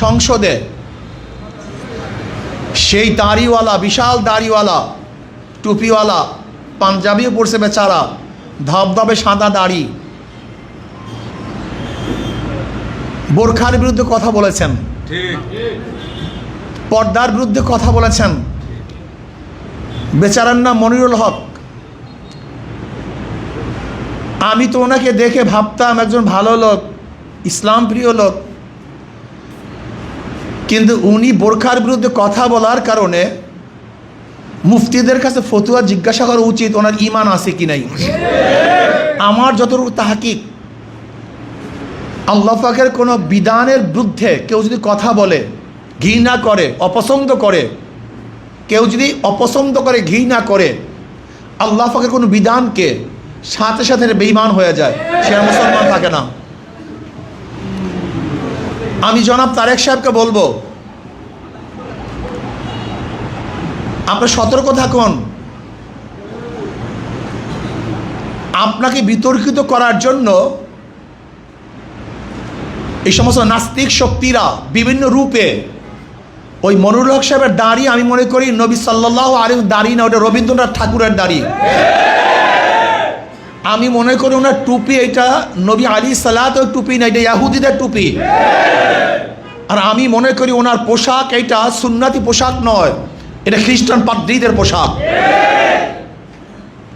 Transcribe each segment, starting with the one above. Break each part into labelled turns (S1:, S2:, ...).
S1: সংসদে সেই দাড়িওয়ালা, বিশাল দাড়িওয়ালা, টুপিওয়ালা, পাঞ্জাবিও পরছে বেচারা, ধবধবে সাদা দাড়ি, বোরখার বিরুদ্ধে কথা বলেছেন, পর্দার বিরুদ্ধে কথা বলেছেন। বেচারার নাম মনিরুল হক। আমি তো ওনাকে দেখে ভাবতাম একজন ভালো লোক, ইসলাম প্রিয় লোক, কিন্তু উনি বোরখার বিরুদ্ধে কথা বলার কারণে মুফতিদের কাছে ফতুয়া জিজ্ঞাসা করা উচিত ওনার ঈমান আছে কি নাই। আমার যতটুকু তাহকিক, আল্লাহ পাকের কোনো বিধানের বিরুদ্ধে কেউ যদি কথা বলে, ঘৃণা করে, অপছন্দ করে, কেউ যদি অপছন্দ করে, ঘৃণা করে আল্লাহ পাকের কোনো বিধানকে, সাথে সাথে বেঈমান হয়ে যায়, সে আর মুসলমান থাকে না। আমি জনাব তারেক সাহেবকে বলবো, আপনি সতর্ক থাকুন। আপনাকে বিতর্কিত করার জন্য এই সমস্ত নাস্তিক শক্তিরা বিভিন্ন রূপে, ওই মনিরুল হক সাহেবের দাড়ি আমি মনে করি নবী সাল্লাল্লাহু আলাইহি দাড়ি না, ওটা রবীন্দ্রনাথ ঠাকুরের দাড়ি। আমি মনে করি ওনার টুপি এটা নবী আলাইহিস সালাত টুপি না, এটা ইহুদিদের টুপি। আর আমি মনে করি ওনার পোশাক এটা সুন্নতি পোশাক নয়, এটা খ্রিস্টান পাদ্রীদের পোশাক।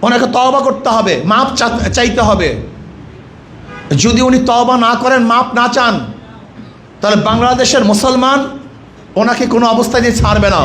S1: ওনাকে তওবা করতে হবে, মাপ চাইতে হবে। যদি উনি তওবা না করেন, মাপ না চান, তাহলে বাংলাদেশের মুসলমান ওনাকে কোনো অবস্থায় দিয়ে ছাড়বে না।